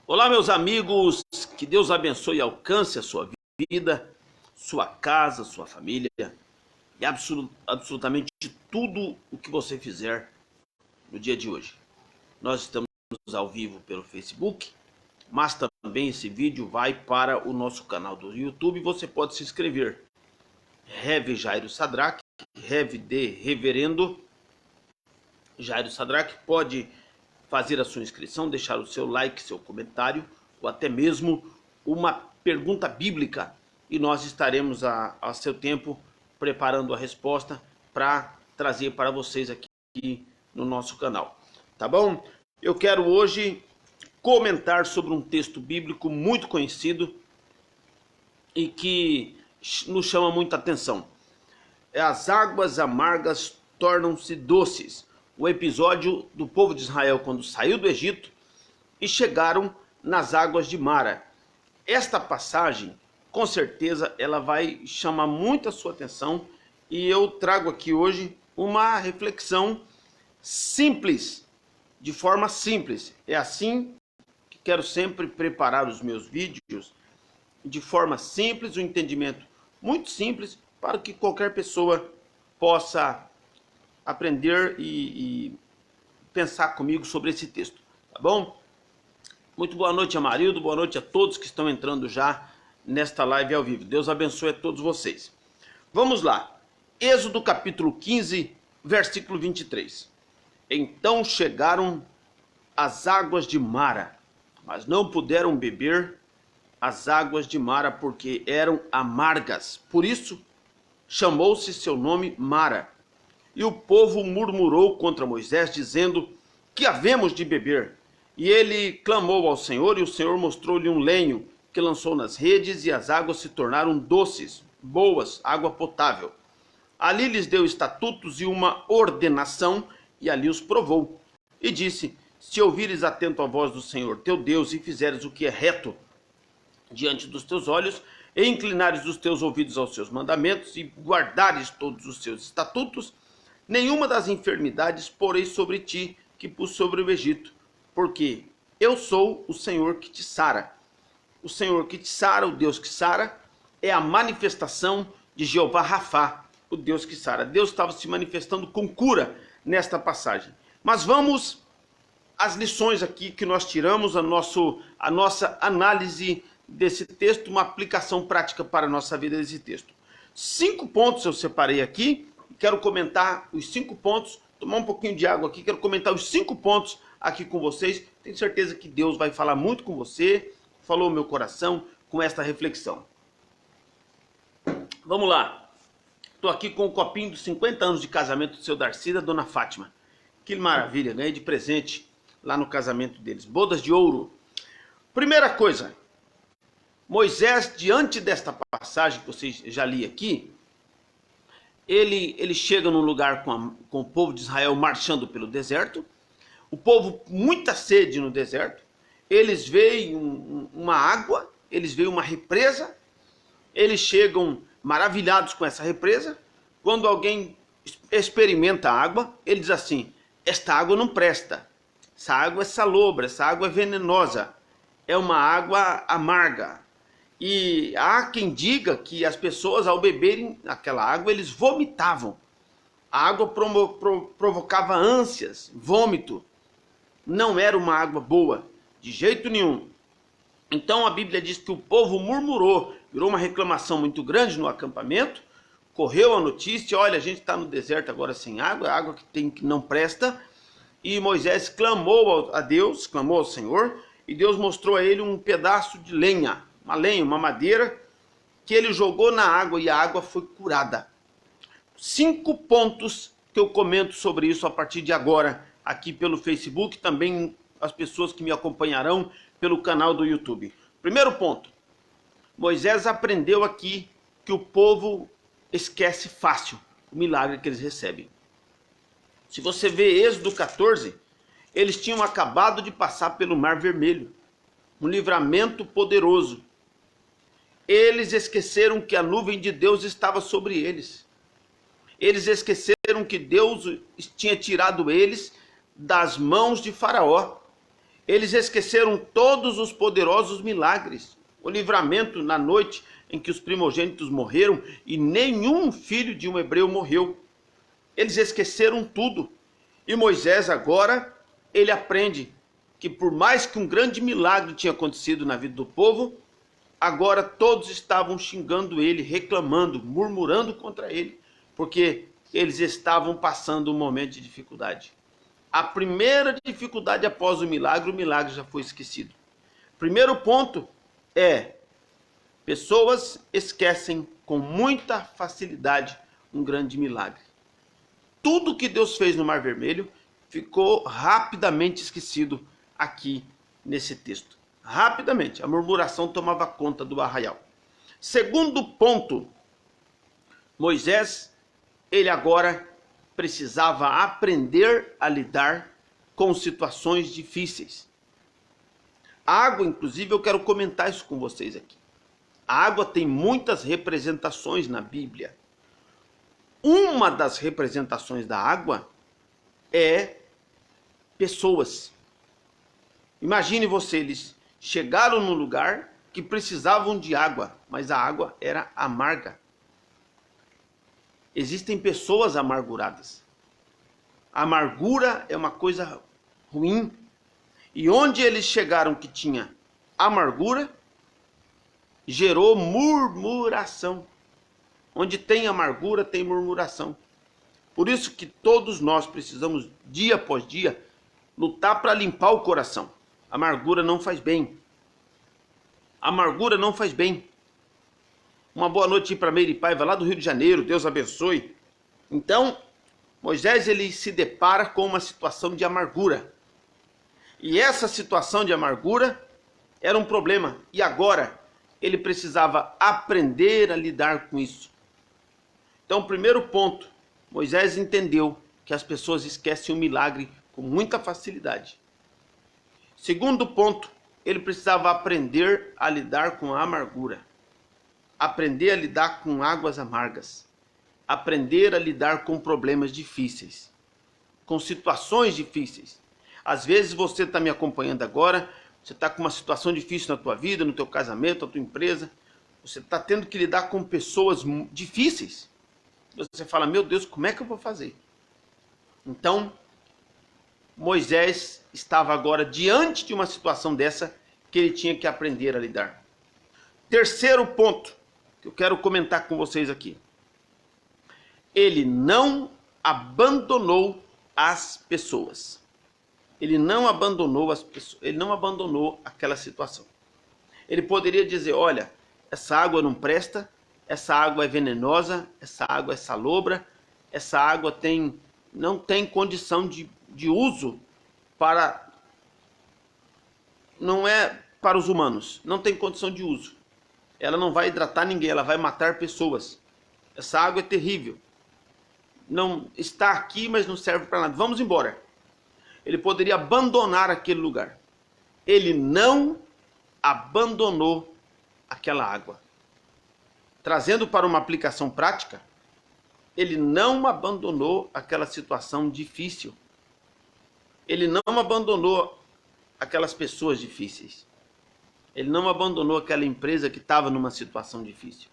Olá, meus amigos, que Deus abençoe e alcance a sua vida, sua casa, sua família e absolutamente tudo o que você fizer no dia de hoje. Nós estamos ao vivo pelo Facebook, mas também esse vídeo vai para o nosso canal do YouTube. Você pode se inscrever. Rev Jairo Sadraque, Rev de Reverendo Jairo Sadraque, pode fazer a sua inscrição, deixar o seu like, seu comentário, ou até mesmo uma pergunta bíblica, e nós estaremos a seu tempo preparando a resposta para trazer para vocês aqui no nosso canal, tá bom? Eu quero hoje comentar sobre um texto bíblico muito conhecido e que nos chama muita atenção. As águas amargas tornam-se doces. O episódio do povo de Israel quando saiu do Egito e chegaram nas águas de Mara. Esta passagem, com certeza, ela vai chamar muito a sua atenção e eu trago aqui hoje uma reflexão simples, de forma simples. É assim que quero sempre preparar os meus vídeos, de forma simples, um entendimento muito simples, para que qualquer pessoa possa aprender e pensar comigo sobre esse texto, tá bom? Muito boa noite, Amarildo, boa noite a todos que estão entrando já nesta live ao vivo. Deus abençoe a todos vocês. Vamos lá, Êxodo capítulo 15, versículo 23. Então chegaram as águas de Mara, mas não puderam beber as águas de Mara porque eram amargas. Por isso chamou-se seu nome Mara. E o povo murmurou contra Moisés, dizendo: que havemos de beber? E ele clamou ao Senhor, e o Senhor mostrou-lhe um lenho que lançou nas redes, e as águas se tornaram doces, boas, água potável. Ali lhes deu estatutos e uma ordenação, e ali os provou. E disse: se ouvires atento a voz do Senhor teu Deus, e fizeres o que é reto diante dos teus olhos, e inclinares os teus ouvidos aos seus mandamentos, e guardares todos os seus estatutos, nenhuma das enfermidades porei sobre ti que pus sobre o Egito, porque eu sou o Senhor que te sara. O Senhor que te sara, o Deus que sara, é a manifestação de Jeová Rafá, o Deus que sara. Deus estava se manifestando com cura nesta passagem. Mas vamos às lições aqui que nós tiramos, a nossa análise desse texto, uma aplicação prática para a nossa vida desse texto. 5 pontos eu separei aqui. Quero comentar os 5 pontos, tomar um pouquinho de água aqui, quero comentar os 5 pontos aqui com vocês. Tenho certeza que Deus vai falar muito com você, falou no meu coração com esta reflexão. Vamos lá. Estou aqui com o copinho dos 50 anos de casamento do seu Darcy e da dona Fátima. Que maravilha, ganhei de presente lá no casamento deles. Bodas de ouro. Primeira coisa, Moisés, diante desta passagem que vocês já li aqui, ele chega num lugar com o povo de Israel marchando pelo deserto, o povo muita sede no deserto, eles veem uma água, eles veem uma represa, eles chegam maravilhados com essa represa. Quando alguém experimenta a água, ele diz assim: esta água não presta, essa água é salobra, essa água é venenosa, é uma água amarga. E há quem diga que as pessoas, ao beberem aquela água, eles vomitavam. A água provocava ânsias, vômito. Não era uma água boa, de jeito nenhum. Então a Bíblia diz que o povo murmurou, virou uma reclamação muito grande no acampamento, correu a notícia: olha, a gente está no deserto agora sem água, a água que não presta. E Moisés clamou a Deus, clamou ao Senhor, e Deus mostrou a ele um pedaço de lenha, uma madeira, que ele jogou na água e a água foi curada. 5 pontos que eu comento sobre isso a partir de agora, aqui pelo Facebook, também as pessoas que me acompanharão pelo canal do YouTube. Primeiro ponto, Moisés aprendeu aqui que o povo esquece fácil o milagre que eles recebem. Se você vê Êxodo 14, eles tinham acabado de passar pelo Mar Vermelho, um livramento poderoso. Eles esqueceram que a nuvem de Deus estava sobre eles. Eles esqueceram que Deus tinha tirado eles das mãos de Faraó. Eles esqueceram todos os poderosos milagres, o livramento na noite em que os primogênitos morreram e nenhum filho de um hebreu morreu. Eles esqueceram tudo. E Moisés agora, ele aprende que por mais que um grande milagre tinha acontecido na vida do povo, agora todos estavam xingando ele, reclamando, murmurando contra ele, porque eles estavam passando um momento de dificuldade. A primeira dificuldade após o milagre já foi esquecido. Primeiro ponto é: pessoas esquecem com muita facilidade um grande milagre. Tudo que Deus fez no Mar Vermelho ficou rapidamente esquecido aqui nesse texto. Rapidamente, a murmuração tomava conta do arraial. Segundo ponto, Moisés, ele agora precisava aprender a lidar com situações difíceis. A água, inclusive, eu quero comentar isso com vocês aqui. A água tem muitas representações na Bíblia. Uma das representações da água é pessoas. Imagine você, eles chegaram num lugar que precisavam de água, mas a água era amarga. Existem pessoas amarguradas. A amargura é uma coisa ruim. E onde eles chegaram que tinha amargura, gerou murmuração. Onde tem amargura, tem murmuração. Por isso que todos nós precisamos, dia após dia, lutar para limpar o coração. A amargura não faz bem. A amargura não faz bem. Uma boa noite para Meire Paiva, lá do Rio de Janeiro, Deus abençoe. Então, Moisés, ele se depara com uma situação de amargura. E essa situação de amargura era um problema. E agora, ele precisava aprender a lidar com isso. Então, primeiro ponto, Moisés entendeu que as pessoas esquecem o milagre com muita facilidade. Segundo ponto, ele precisava aprender a lidar com a amargura. Aprender a lidar com águas amargas. Aprender a lidar com problemas difíceis. Com situações difíceis. Às vezes você está me acompanhando agora, você está com uma situação difícil na tua vida, no teu casamento, na tua empresa. Você está tendo que lidar com pessoas difíceis. Você fala, meu Deus, como é que eu vou fazer? Então, Moisés estava agora diante de uma situação dessa que ele tinha que aprender a lidar. Terceiro ponto que eu quero comentar com vocês aqui. Ele não abandonou as pessoas. Ele não abandonou as pessoas. Ele não abandonou aquela situação. Ele poderia dizer, olha, essa água não presta, essa água é venenosa, essa água é salobra, essa água não tem condição de uso para... Não é para os humanos, não tem condição de uso. Ela não vai hidratar ninguém, ela vai matar pessoas. Essa água é terrível. Não está aqui, mas não serve para nada. Vamos embora. Ele poderia abandonar aquele lugar. Ele não abandonou aquela água. Trazendo para uma aplicação prática, ele não abandonou aquela situação difícil. Ele não abandonou aquelas pessoas difíceis. Ele não abandonou aquela empresa que estava numa situação difícil.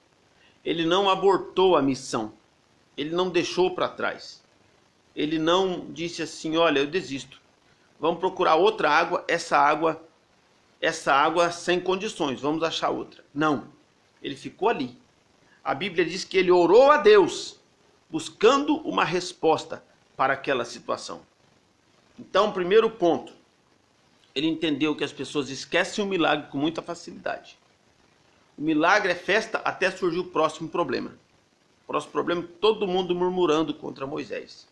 Ele não abortou a missão. Ele não deixou para trás. Ele não disse assim, olha, eu desisto. Vamos procurar outra água, essa água sem condições, vamos achar outra. Não, ele ficou ali. A Bíblia diz que ele orou a Deus, buscando uma resposta para aquela situação. Então, primeiro ponto, ele entendeu que as pessoas esquecem o milagre com muita facilidade. O milagre é festa até surgir o próximo problema. O próximo problema, todo mundo murmurando contra Moisés.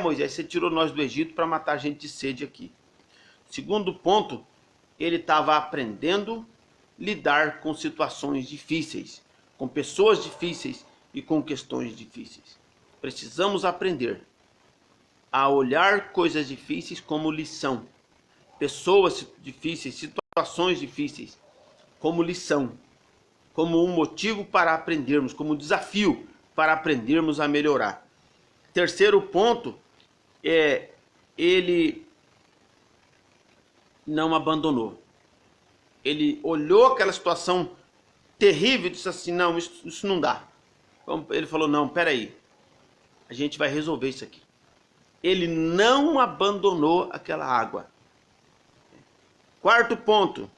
Moisés, você tirou nós do Egito para matar gente de sede aqui. Segundo ponto, ele estava aprendendo a lidar com situações difíceis, com pessoas difíceis e com questões difíceis. Precisamos aprender a olhar coisas difíceis como lição. Pessoas difíceis, situações difíceis, como lição, como um motivo para aprendermos, como um desafio para aprendermos a melhorar. Terceiro ponto, ele não abandonou. Ele olhou aquela situação terrível e disse assim, não, isso não dá. Ele falou, não, peraí, a gente vai resolver isso aqui. Ele não abandonou aquela água. Quarto ponto,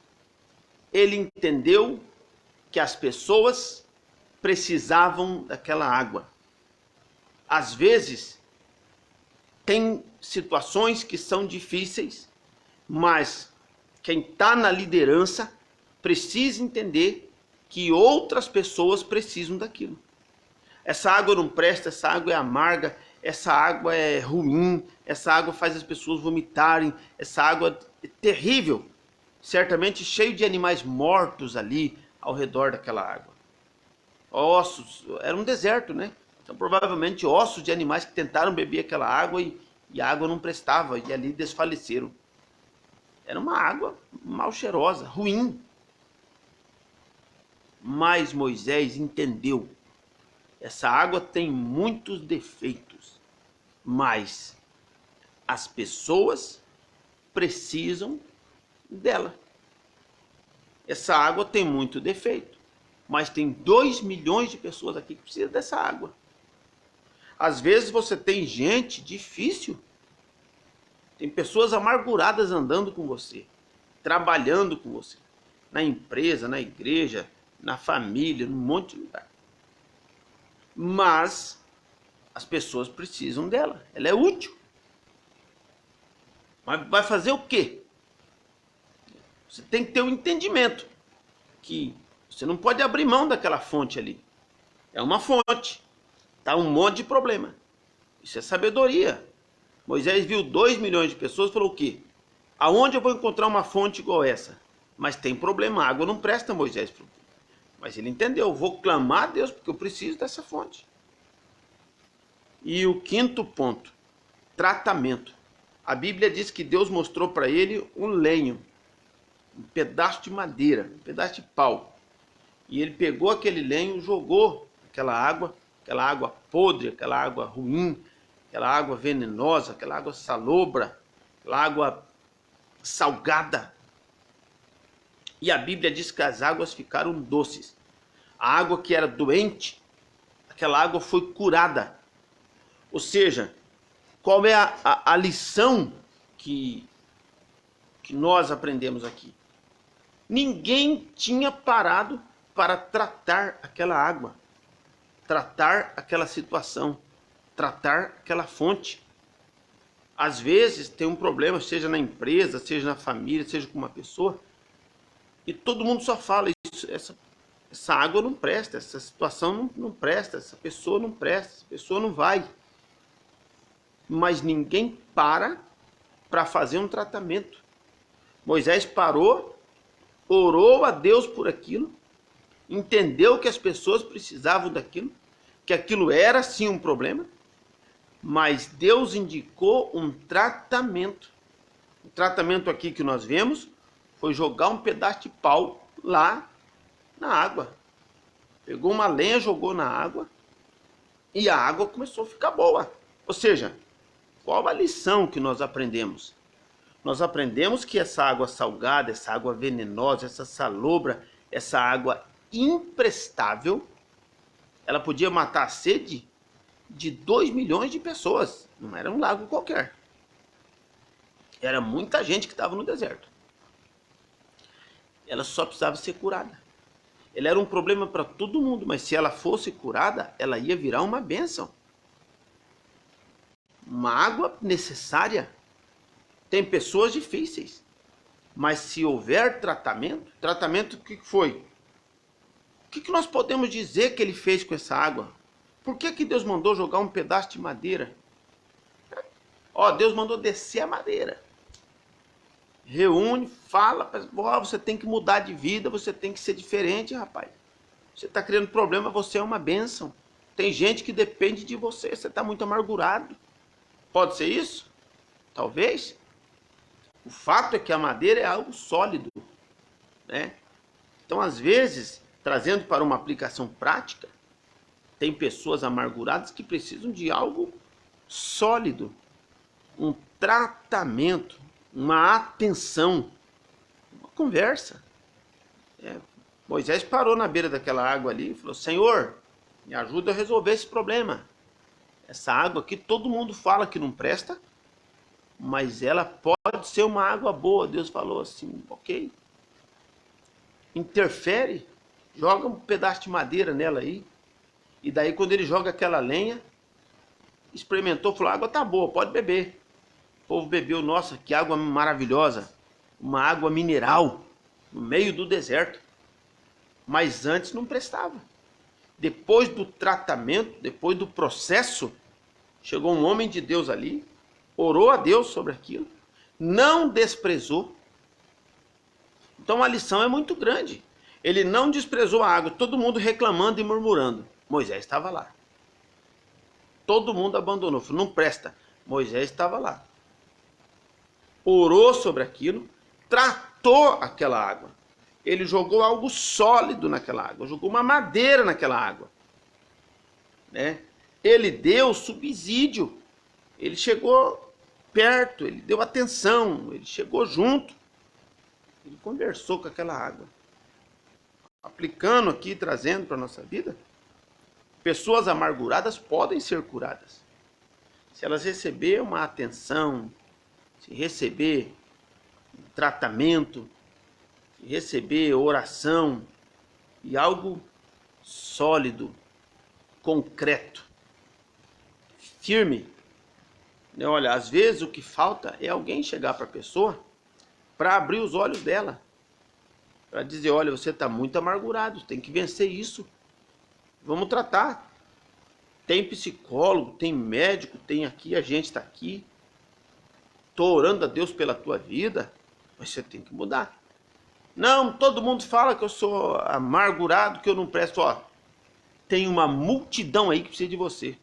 ele entendeu que as pessoas precisavam daquela água. Às vezes, tem situações que são difíceis, mas quem está na liderança precisa entender que outras pessoas precisam daquilo. Essa água não presta, essa água é amarga, essa água é ruim, essa água faz as pessoas vomitarem, essa água é terrível. Certamente cheio de animais mortos ali ao redor daquela água. Ossos, era um deserto, né? Então provavelmente ossos de animais que tentaram beber aquela água e a água não prestava e ali desfaleceram. Era uma água mal cheirosa, ruim. Mas Moisés entendeu. Essa água tem muitos defeitos, mas as pessoas precisam dela. Essa água tem muito defeito, mas tem 2 milhões de pessoas aqui que precisam dessa água. Às vezes você tem gente difícil, tem pessoas amarguradas andando com você, trabalhando com você, na empresa, na igreja, na família, num monte de lugar. Mas as pessoas precisam dela, ela é útil. Mas vai fazer o quê? Você tem que ter um entendimento que você não pode abrir mão daquela fonte ali. É uma fonte, tá um monte de problema. Isso é sabedoria. Moisés viu 2 milhões de pessoas e falou o quê? Aonde eu vou encontrar uma fonte igual essa? Mas tem problema, a água não presta, Moisés. Mas ele entendeu, eu vou clamar a Deus porque eu preciso dessa fonte. E o quinto ponto, tratamento. A Bíblia diz que Deus mostrou para ele um lenho, um pedaço de madeira, um pedaço de pau. E ele pegou aquele lenho, jogou aquela água podre, aquela água ruim, aquela água venenosa, aquela água salobra, aquela água salgada. E a Bíblia diz que as águas ficaram doces. A água que era doente, aquela água foi curada. Ou seja, qual é a lição que nós aprendemos aqui? Ninguém tinha parado para tratar aquela água, tratar aquela situação, tratar aquela fonte. Às vezes tem um problema, seja na empresa, seja na família, seja com uma pessoa, e todo mundo só fala isso, essa água não presta, essa situação não presta, essa pessoa não presta, essa pessoa não vai. Mas ninguém para fazer um tratamento. Moisés parou, orou a Deus por aquilo, entendeu que as pessoas precisavam daquilo, que aquilo era sim um problema, mas Deus indicou um tratamento. O tratamento aqui que nós vemos foi jogar um pedaço de pau lá na água. Pegou uma lenha, jogou na água e a água começou a ficar boa. Ou seja, qual a lição que nós aprendemos? Nós aprendemos que essa água salgada, essa água venenosa, essa salobra, essa água imprestável, ela podia matar a sede de 2 milhões de pessoas. Não era um lago qualquer. Era muita gente que estava no deserto. Ela só precisava ser curada. Ela era um problema para todo mundo, mas se ela fosse curada, ela ia virar uma bênção. Uma água necessária. Tem pessoas difíceis, mas se houver tratamento o que foi? O que nós podemos dizer que ele fez com essa água? Por que Deus mandou jogar um pedaço de madeira? Deus mandou descer a madeira. Reúne, fala, você tem que mudar de vida, você tem que ser diferente, rapaz. Você está criando problema, você é uma bênção. Tem gente que depende de você, você está muito amargurado. Pode ser isso? Talvez. O fato é que a madeira é algo sólido, né? Então, às vezes, trazendo para uma aplicação prática, tem pessoas amarguradas que precisam de algo sólido, um tratamento, uma atenção. conversa. Moisés parou na beira daquela água ali e falou: Senhor, me ajuda a resolver esse problema. Essa água aqui todo mundo fala que não presta, mas ela pode ser uma água boa. Deus falou assim: ok. Interfere, joga um pedaço de madeira nela aí. E daí quando ele joga aquela lenha, experimentou, falou: a água tá boa, pode beber. O povo bebeu, nossa, que água maravilhosa. Uma água mineral, no meio do deserto. Mas antes não prestava. Depois do tratamento, depois do processo, chegou um homem de Deus ali, orou a Deus sobre aquilo, não desprezou. Então a lição é muito grande. Ele não desprezou a água, todo mundo reclamando e murmurando. Moisés estava lá. Todo mundo abandonou, falou: não presta. Moisés estava lá. Orou sobre aquilo, tratou aquela água. Ele jogou algo sólido naquela água, jogou uma madeira naquela água. Ele deu subsídio, ele chegou perto, ele deu atenção, ele chegou junto, ele conversou com aquela água. Aplicando aqui, trazendo para a nossa vida, pessoas amarguradas podem ser curadas. Se elas receberem uma atenção, se receber tratamento, se receber oração e algo sólido, concreto, firme. Olha, às vezes o que falta é alguém chegar para a pessoa para abrir os olhos dela, para dizer: olha, você está muito amargurado, tem que vencer isso, vamos tratar. Tem psicólogo, tem médico, tem aqui, a gente está aqui, estou orando a Deus pela tua vida, mas você tem que mudar. Não, todo mundo fala que eu sou amargurado, que eu não presto. Tem uma multidão aí que precisa de você.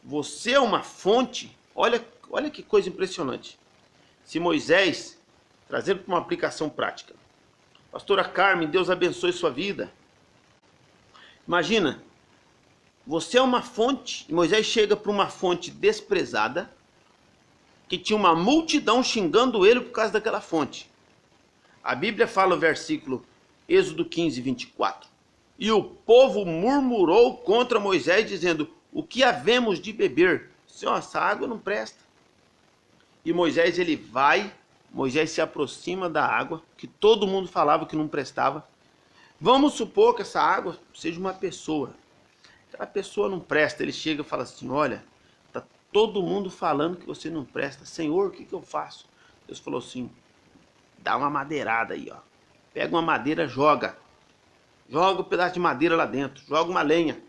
Você é uma fonte. Olha que coisa impressionante. Se Moisés, trazendo para uma aplicação prática, pastora Carmen, Deus abençoe sua vida. Imagina, você é uma fonte, e Moisés chega para uma fonte desprezada, que tinha uma multidão xingando ele por causa daquela fonte. A Bíblia fala o versículo, Êxodo 15, 24. E o povo murmurou contra Moisés, dizendo: o que havemos de beber? Senhor, essa água não presta. E Moisés Moisés se aproxima da água, que todo mundo falava que não prestava. Vamos supor que essa água seja uma pessoa. Aquela pessoa não presta. Ele chega e fala assim: olha, está todo mundo falando que você não presta. Senhor, o que eu faço? Deus falou assim: dá uma madeirada aí, ó. Pega uma madeira, joga um pedaço de madeira lá dentro, joga uma lenha,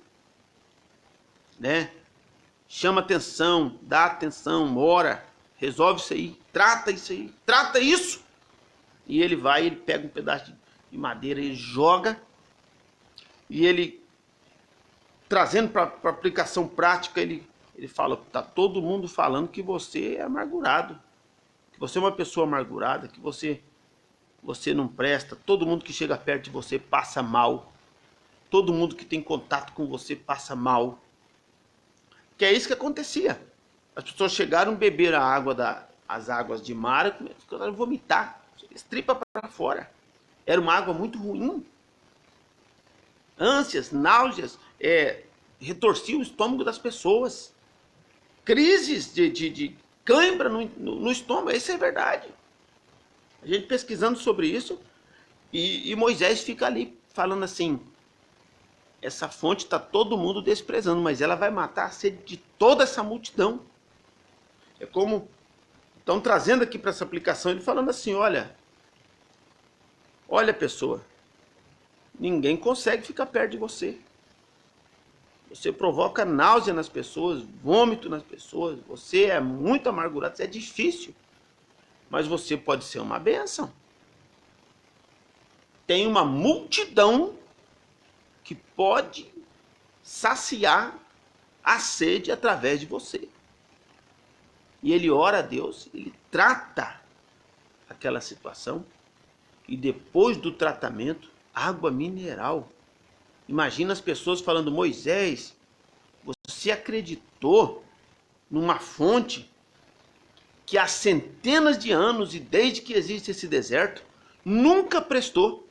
chama atenção, dá atenção, ora, resolve isso aí, trata isso. E ele pega um pedaço de madeira e joga, e ele, trazendo para aplicação prática, ele fala: tá todo mundo falando que você é amargurado, que você é uma pessoa amargurada, que você não presta, todo mundo que chega perto de você passa mal, todo mundo que tem contato com você passa mal. Que é isso que acontecia. As pessoas chegaram, beberam as águas de Mara, começaram a vomitar, estripa para fora. Era uma água muito ruim. Ânsias, náuseas, retorcia o estômago das pessoas. Crises de cãibra no estômago, isso é verdade. A gente pesquisando sobre isso, e Moisés fica ali falando assim: essa fonte está todo mundo desprezando, mas ela vai matar a sede de toda essa multidão. É como, estão trazendo aqui para essa aplicação, ele falando assim: olha pessoa, ninguém consegue ficar perto de você. Você provoca náusea nas pessoas, vômito nas pessoas, você é muito amargurado, é difícil. Mas você pode ser uma bênção. Tem uma multidão que pode saciar a sede através de você. E ele ora a Deus, ele trata aquela situação, e depois do tratamento, água mineral. Imagina as pessoas falando: Moisés, você acreditou numa fonte que há centenas de anos, e desde que existe esse deserto, Nunca prestou.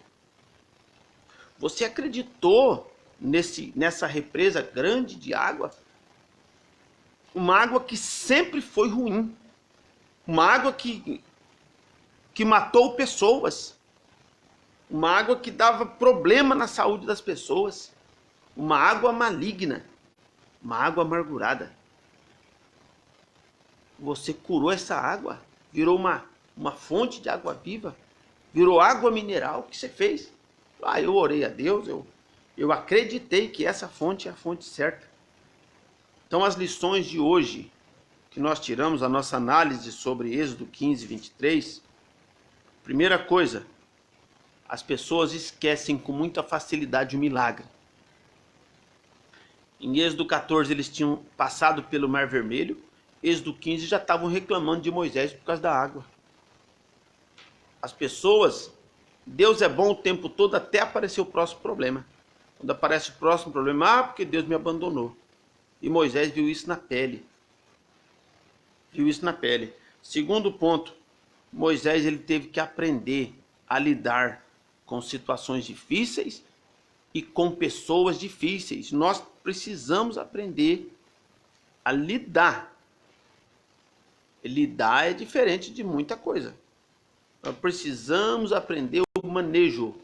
Você acreditou nessa represa grande de água? Uma água que sempre foi ruim. Uma água que matou pessoas. Uma água que dava problema na saúde das pessoas. Uma água maligna. Uma água amargurada. Você curou essa água. Virou uma fonte de água viva. Virou água mineral. O que você fez? Eu orei a Deus. Eu acreditei que essa fonte é a fonte certa. Então as lições de hoje que nós tiramos, a nossa análise sobre Êxodo 15, 23. Primeira coisa, as pessoas esquecem com muita facilidade o milagre. Em Êxodo 14 eles tinham passado pelo Mar Vermelho. Êxodo 15 já estavam reclamando de Moisés por causa da água. As pessoas, Deus é bom o tempo todo até aparecer o próximo problema. Quando aparece o próximo problema, porque Deus me abandonou. E Moisés viu isso na pele. Segundo ponto, Moisés ele teve que aprender a lidar com situações difíceis e com pessoas difíceis. Nós precisamos aprender a lidar. Lidar é diferente de muita coisa. Nós precisamos aprender o manejo.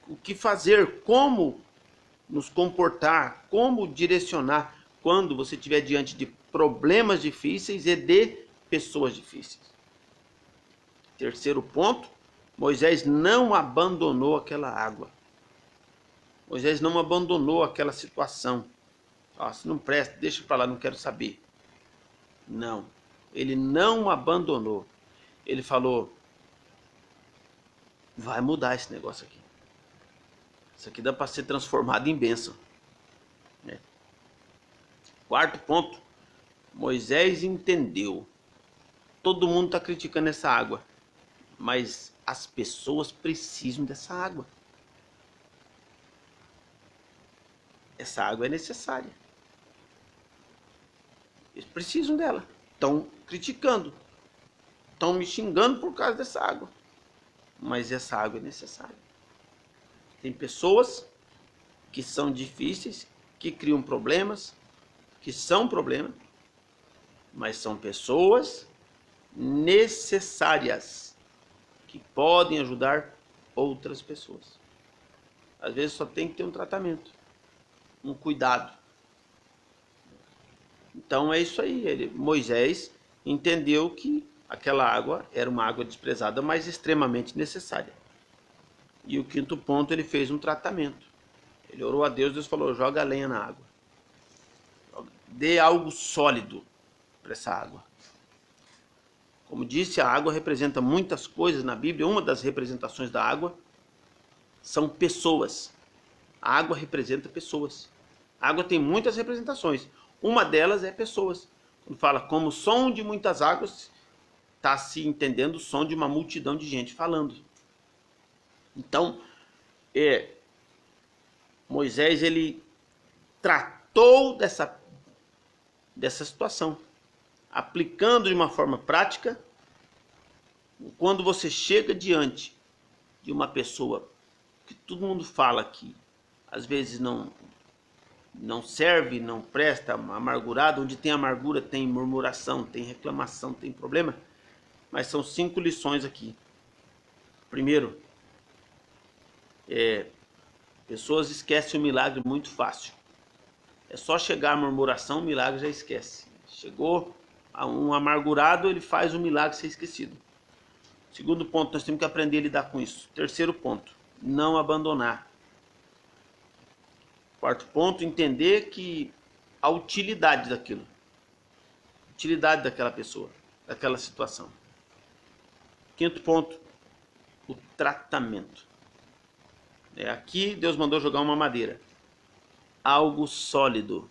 O que fazer, como nos comportar, como direcionar quando você estiver diante de problemas difíceis e de pessoas difíceis. Terceiro ponto, Moisés não abandonou aquela água. Moisés não abandonou aquela situação. Se não presta, deixa para lá, não quero saber. Não, ele não abandonou. Ele falou, vai mudar esse negócio aqui. Isso aqui dá para ser transformado em bênção. Quarto ponto, Moisés entendeu. Todo mundo está criticando essa água, mas as pessoas precisam dessa água. Essa água é necessária. Eles precisam dela. Estão criticando. Estão me xingando por causa dessa água. Mas essa água é necessária. Tem pessoas que são difíceis, que criam problemas, que são problemas, mas são pessoas necessárias, que podem ajudar outras pessoas. Às vezes só tem que ter um tratamento, um cuidado. Então é isso aí. Moisés entendeu que aquela água era uma água desprezada, mas extremamente necessária. E o quinto ponto, ele fez um tratamento. Ele orou a Deus, Deus falou, joga a lenha na água. Dê algo sólido para essa água. Como disse, a água representa muitas coisas na Bíblia. Uma das representações da água são pessoas. A água representa pessoas. A água tem muitas representações. Uma delas é pessoas. Quando fala como som de muitas águas, está se entendendo o som de uma multidão de gente falando. Então, Moisés ele tratou dessa situação, aplicando de uma forma prática. Quando você chega diante de uma pessoa que todo mundo fala que às vezes não serve, não presta, amargurado, onde tem amargura tem murmuração, tem reclamação, tem problema, mas são 5 lições aqui. Primeiro, pessoas esquecem o milagre muito fácil. É só chegar a murmuração, o milagre já esquece. Chegou a um amargurado, ele faz o milagre ser esquecido. Segundo ponto, nós temos que aprender a lidar com isso. Terceiro ponto, não abandonar. Quarto ponto, entender que a utilidade daquilo. Utilidade daquela pessoa, daquela situação. Quinto ponto, o tratamento. Aqui Deus mandou jogar uma madeira. Algo sólido,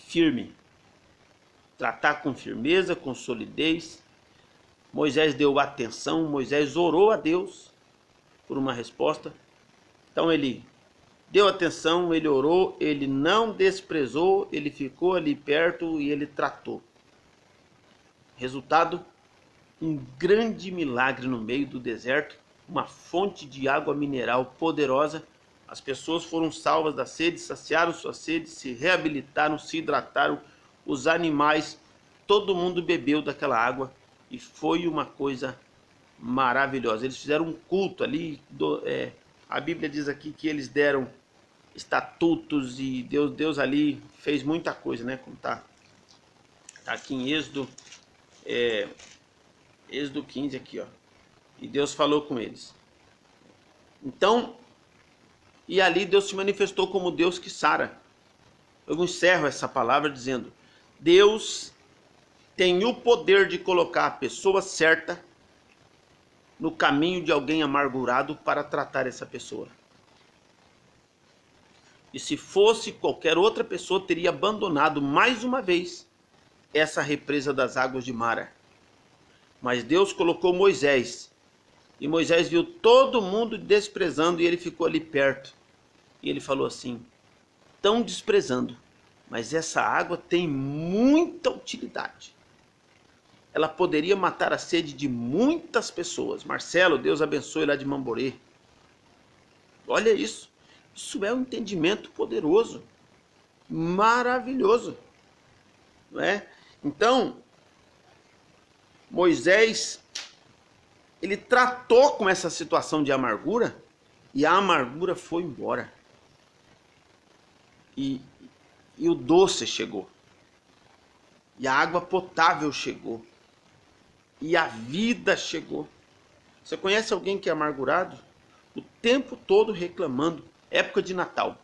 firme. Tratar com firmeza, com solidez. Moisés deu atenção, Moisés orou a Deus por uma resposta. Então ele deu atenção, ele orou, ele não desprezou, ele ficou ali perto e ele tratou. Resultado, um grande milagre no meio do deserto, uma fonte de água mineral poderosa. As pessoas foram salvas da sede, saciaram sua sede, se reabilitaram, se hidrataram, os animais, todo mundo bebeu daquela água e foi uma coisa maravilhosa. Eles fizeram um culto ali, a Bíblia diz aqui que eles deram estatutos e Deus ali fez muita coisa, né? Como tá aqui em Êxodo 15 aqui, ó. E Deus falou com eles. Então, e ali Deus se manifestou como Deus que sara. Eu encerro essa palavra dizendo: Deus tem o poder de colocar a pessoa certa no caminho de alguém amargurado para tratar essa pessoa. E se fosse qualquer outra pessoa, teria abandonado mais uma vez essa represa das águas de Mara. Mas Deus colocou Moisés. E Moisés viu todo mundo desprezando e ele ficou ali perto. E ele falou assim: estão desprezando, mas essa água tem muita utilidade. Ela poderia matar a sede de muitas pessoas. Marcelo, Deus abençoe lá de Mamborê. Olha isso. Isso é um entendimento poderoso. Maravilhoso. Não é? Então, Moisés, ele tratou com essa situação de amargura e a amargura foi embora. E o doce chegou. E a água potável chegou. E a vida chegou. Você conhece alguém que é amargurado? O tempo todo reclamando. Época de Natal.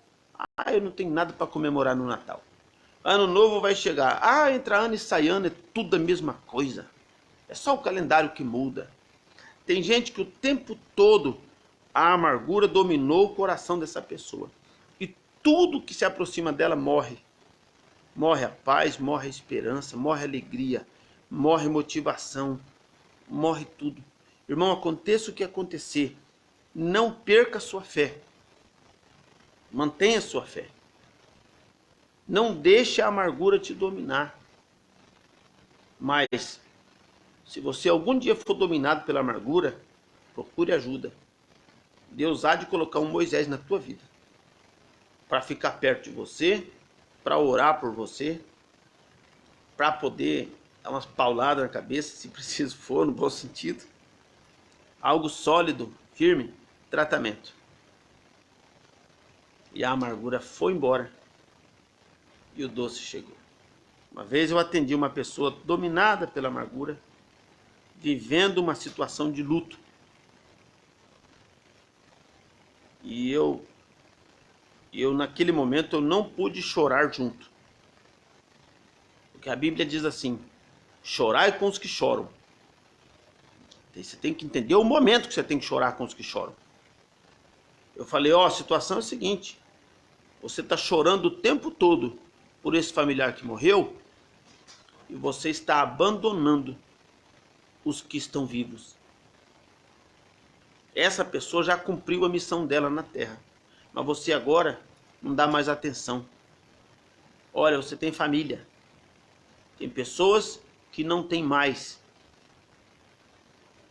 Ah, eu não tenho nada para comemorar no Natal. Ano novo vai chegar. Ah, entra ano e sai ano, é tudo a mesma coisa. É só o calendário que muda. Tem gente que o tempo todo a amargura dominou o coração dessa pessoa. E tudo que se aproxima dela morre. Morre a paz, morre a esperança, morre a alegria, morre motivação, morre tudo. Irmão, aconteça o que acontecer, não perca a sua fé. Mantenha a sua fé. Não deixe a amargura te dominar. Mas, se você algum dia for dominado pela amargura, procure ajuda. Deus há de colocar um Moisés na tua vida, para ficar perto de você, para orar por você, para poder dar umas pauladas na cabeça, se preciso for, no bom sentido. Algo sólido, firme, tratamento. E a amargura foi embora e o doce chegou. Uma vez eu atendi uma pessoa dominada pela amargura, vivendo uma situação de luto. E eu naquele momento eu não pude chorar junto. Porque a Bíblia diz assim: chorai com os que choram. Você tem que entender o momento que você tem que chorar com os que choram. Eu falei: a situação é a seguinte: você está chorando o tempo todo por esse familiar que morreu e você está abandonando os que estão vivos. Essa pessoa já cumpriu a missão dela na terra, mas você agora não dá mais atenção. Olha, você tem família, tem pessoas que não tem mais.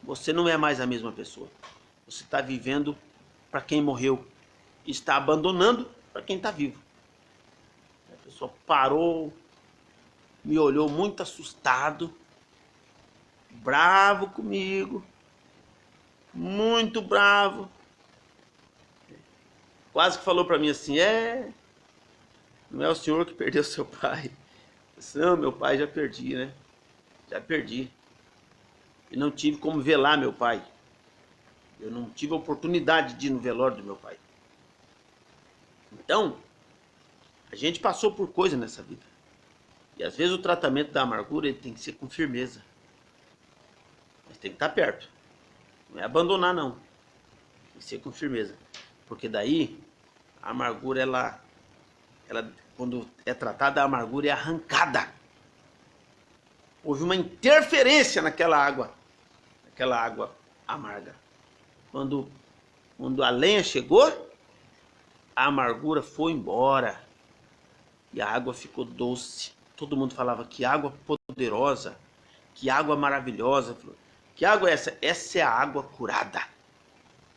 Você não é mais a mesma pessoa. Você está vivendo para quem morreu e está abandonando para quem está vivo. A pessoa parou, me olhou muito assustado, bravo comigo, muito bravo. Quase que falou para mim assim: não é o senhor que perdeu seu pai? Eu disse: não, meu pai já perdi, né? Já perdi. E não tive como velar meu pai. Eu não tive a oportunidade de ir no velório do meu pai. Então, a gente passou por coisa nessa vida. E às vezes o tratamento da amargura ele tem que ser com firmeza. Mas tem que estar perto. Não é abandonar, não. Tem que ser com firmeza. Porque daí, a amargura, ela quando é tratada, a amargura é arrancada. Houve uma interferência naquela água amarga. Quando a lenha chegou, a amargura foi embora e a água ficou doce. Todo mundo falava: que água poderosa, que água maravilhosa. Que água é essa? Essa é a água curada.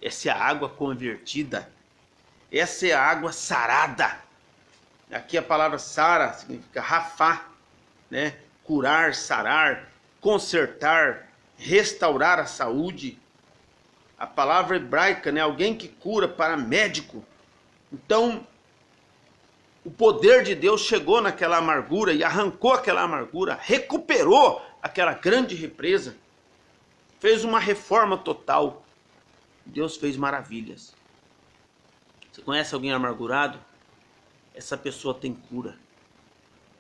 Essa é a água convertida. Essa é a água sarada. Aqui a palavra sara significa rafá, né? Curar, sarar, consertar, restaurar a saúde. A palavra hebraica, né? Alguém que cura, paramédico. Então, o poder de Deus chegou naquela amargura e arrancou aquela amargura, recuperou aquela grande represa, fez uma reforma total. Deus fez maravilhas. Você conhece alguém amargurado? Essa pessoa tem cura.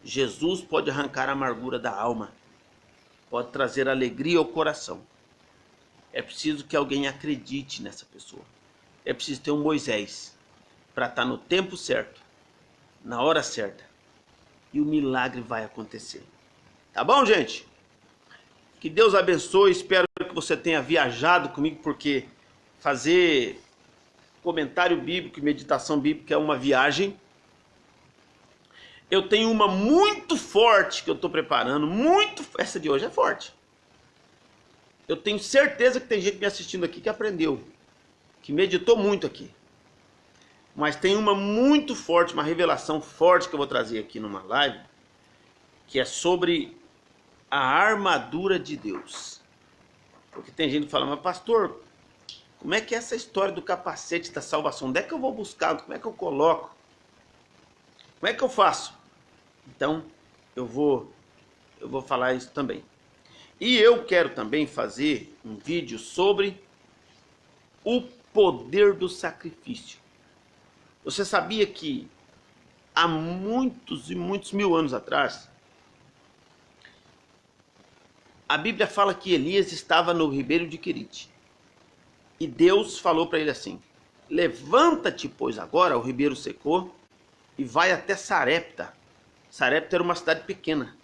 Jesus pode arrancar a amargura da alma, pode trazer alegria ao coração. É preciso que alguém acredite nessa pessoa. É preciso ter um Moisés para estar no tempo certo, na hora certa, e o milagre vai acontecer. Tá bom, gente? Que Deus abençoe. Espero que você tenha viajado comigo, porque fazer comentário bíblico e meditação bíblica é uma viagem. Eu tenho uma muito forte que eu estou preparando, essa de hoje é forte. Eu tenho certeza que tem gente me assistindo aqui que aprendeu, que meditou muito aqui. Mas tem uma muito forte, uma revelação forte que eu vou trazer aqui numa live, que é sobre a armadura de Deus. Porque tem gente que fala, mas pastor, como é que é essa história do capacete da salvação? Onde é que eu vou buscar? Como é que eu coloco? Como é que eu faço? Então, eu vou falar isso também. E eu quero também fazer um vídeo sobre o poder do sacrifício. Você sabia que há muitos e muitos mil anos atrás, a Bíblia fala que Elias estava no ribeiro de Querite. E Deus falou para ele assim, levanta-te, pois agora, o ribeiro secou, e vai até Sarepta. Sarepta era uma cidade pequena.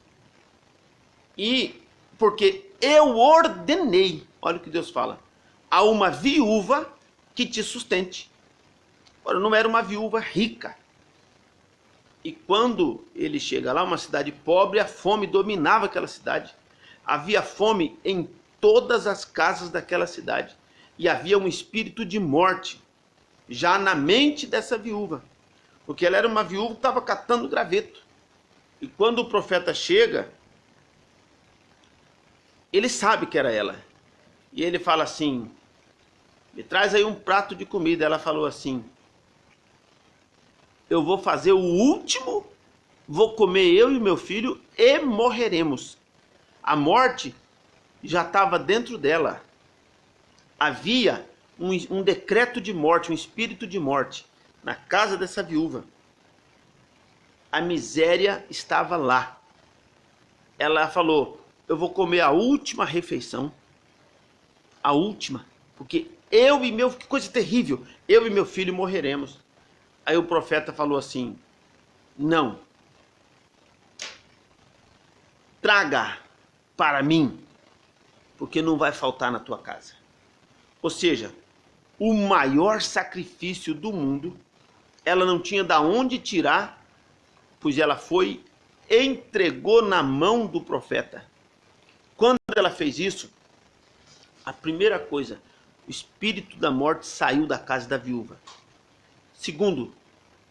E porque eu ordenei, olha o que Deus fala, a uma viúva que te sustente. Agora, não era uma viúva rica. E quando ele chega lá, uma cidade pobre, a fome dominava aquela cidade. Havia fome em todas as casas daquela cidade. E havia um espírito de morte já na mente dessa viúva. Porque ela era uma viúva que estava catando graveto. E quando o profeta chega, ele sabe que era ela. E ele fala assim, me traz aí um prato de comida. Ela falou assim, eu vou fazer o último, vou comer eu e meu filho e morreremos. A morte já estava dentro dela. Havia um decreto de morte, um espírito de morte na casa dessa viúva. A miséria estava lá. Ela falou, eu vou comer a última refeição, a última, porque eu e meu, que coisa terrível, eu e meu filho morreremos. Aí o profeta falou assim, não, traga para mim, porque não vai faltar na tua casa. Ou seja, o maior sacrifício do mundo, ela não tinha de onde tirar, pois ela foi, entregou na mão do profeta. Quando ela fez isso, a primeira coisa, o espírito da morte saiu da casa da viúva. Segundo,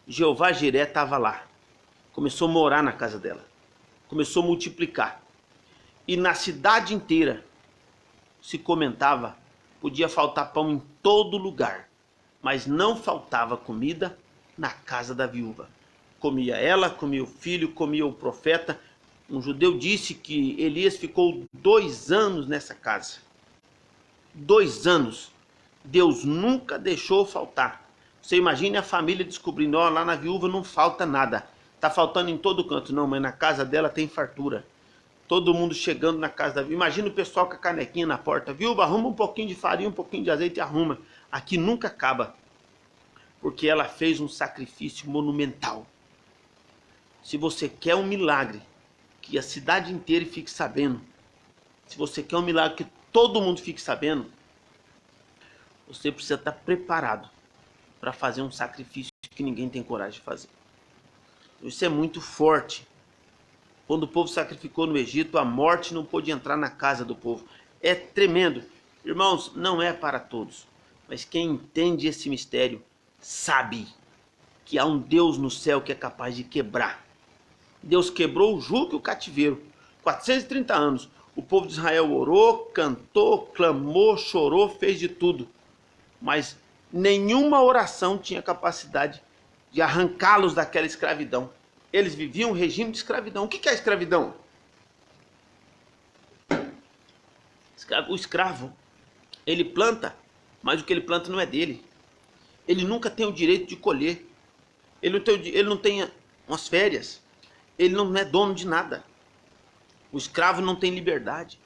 Jeová Jiré estava lá, começou a morar na casa dela, começou a multiplicar. E na cidade inteira se comentava, podia faltar pão em todo lugar, mas não faltava comida na casa da viúva. Comia ela, comia o filho, comia o profeta. Um judeu disse que Elias ficou 2 anos nessa casa. 2 anos. Deus nunca deixou faltar. Você imagine a família descobrindo, ó, lá na viúva não falta nada. Tá faltando em todo canto. Não, mas na casa dela tem fartura. Todo mundo chegando na casa da viúva. Imagina o pessoal com a canequinha na porta. Viúva, arruma um pouquinho de farinha, um pouquinho de azeite e arruma. Aqui nunca acaba. Porque ela fez um sacrifício monumental. Se você quer um milagre, que a cidade inteira fique sabendo. Se você quer um milagre que todo mundo fique sabendo, você precisa estar preparado para fazer um sacrifício que ninguém tem coragem de fazer. Isso é muito forte. Quando o povo sacrificou no Egito, a morte não pôde entrar na casa do povo. É tremendo. Irmãos, não é para todos, mas quem entende esse mistério sabe que há um Deus no céu que é capaz de quebrar. Deus quebrou o jugo e o cativeiro. 430 anos. O povo de Israel orou, cantou, clamou, chorou, fez de tudo. Mas nenhuma oração tinha capacidade de arrancá-los daquela escravidão. Eles viviam um regime de escravidão. O que é a escravidão? O escravo, ele planta, mas o que ele planta não é dele. Ele nunca tem o direito de colher. Ele não tem umas férias. Ele não é dono de nada. O escravo não tem liberdade.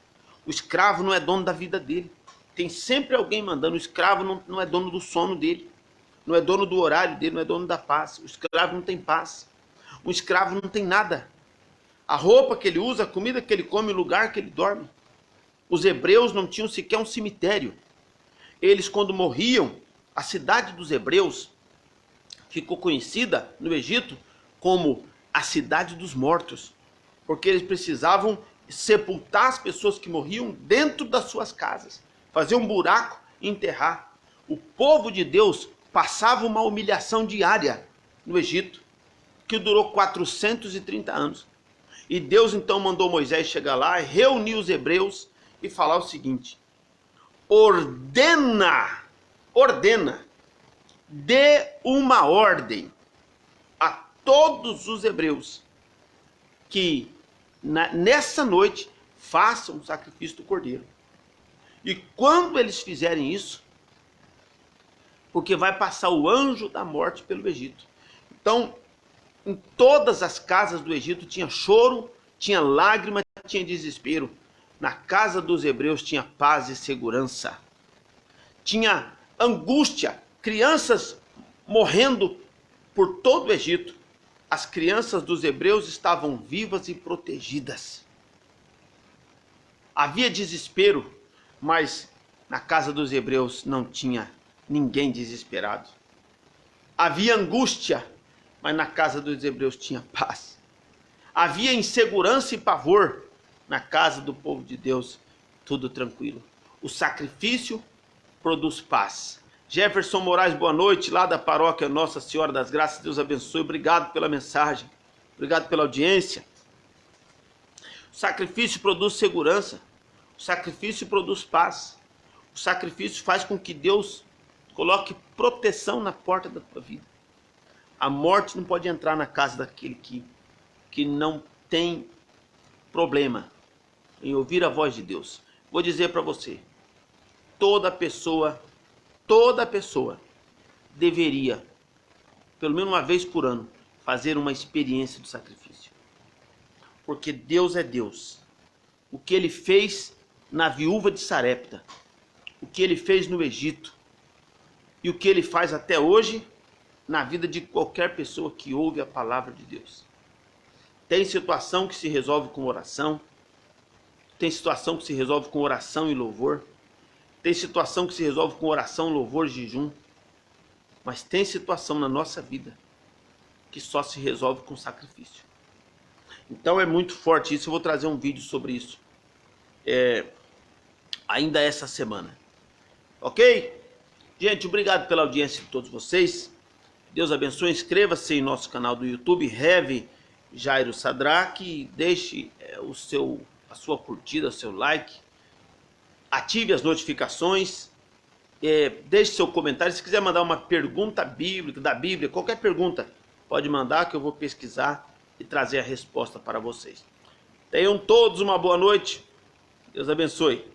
O escravo não é dono da vida dele. Tem sempre alguém mandando. O escravo não é dono do sono dele. Não é dono do horário dele, não é dono da paz. O escravo não tem paz. O escravo não tem nada. A roupa que ele usa, a comida que ele come, o lugar que ele dorme. Os hebreus não tinham sequer um cemitério. Eles, quando morriam, a cidade dos hebreus ficou conhecida no Egito como a cidade dos mortos, porque eles precisavam sepultar as pessoas que morriam dentro das suas casas, fazer um buraco e enterrar. O povo de Deus passava uma humilhação diária no Egito, que durou 430 anos. E Deus então mandou Moisés chegar lá, reunir os hebreus e falar o seguinte: ordena, dê uma ordem a todos os hebreus que nessa noite façam o sacrifício do cordeiro. E quando eles fizerem isso, porque vai passar o anjo da morte pelo Egito. Então, em todas as casas do Egito tinha choro, tinha lágrima, tinha desespero. Na casa dos hebreus tinha paz e segurança. Tinha angústia, crianças morrendo por todo o Egito. As crianças dos hebreus estavam vivas e protegidas. Havia desespero, mas na casa dos hebreus não tinha ninguém desesperado. Havia angústia, mas na casa dos hebreus tinha paz. Havia insegurança e pavor, na casa do povo de Deus tudo tranquilo. O sacrifício produz paz. Jefferson Moraes, boa noite, lá da paróquia Nossa Senhora das Graças, Deus abençoe, obrigado pela mensagem, obrigado pela audiência. O sacrifício produz segurança, o sacrifício produz paz, o sacrifício faz com que Deus coloque proteção na porta da tua vida. A morte não pode entrar na casa daquele que não tem problema em ouvir a voz de Deus. Vou dizer para você, toda pessoa deveria, pelo menos uma vez por ano, fazer uma experiência do sacrifício. Porque Deus é Deus. O que ele fez na viúva de Sarepta, o que ele fez no Egito, e o que ele faz até hoje na vida de qualquer pessoa que ouve a palavra de Deus. Tem situação que se resolve com oração, tem situação que se resolve com oração e louvor, tem situação que se resolve com oração, louvor, jejum, mas tem situação na nossa vida que só se resolve com sacrifício. Então é muito forte isso, eu vou trazer um vídeo sobre isso ainda essa semana. Ok? Gente, obrigado pela audiência de todos vocês. Deus abençoe, inscreva-se em nosso canal do YouTube, Rev Jairo Sadraque, deixe a sua curtida, seu like, ative as notificações, deixe seu comentário. Se quiser mandar uma pergunta bíblica, da Bíblia, qualquer pergunta, pode mandar que eu vou pesquisar e trazer a resposta para vocês. Tenham todos uma boa noite, Deus abençoe.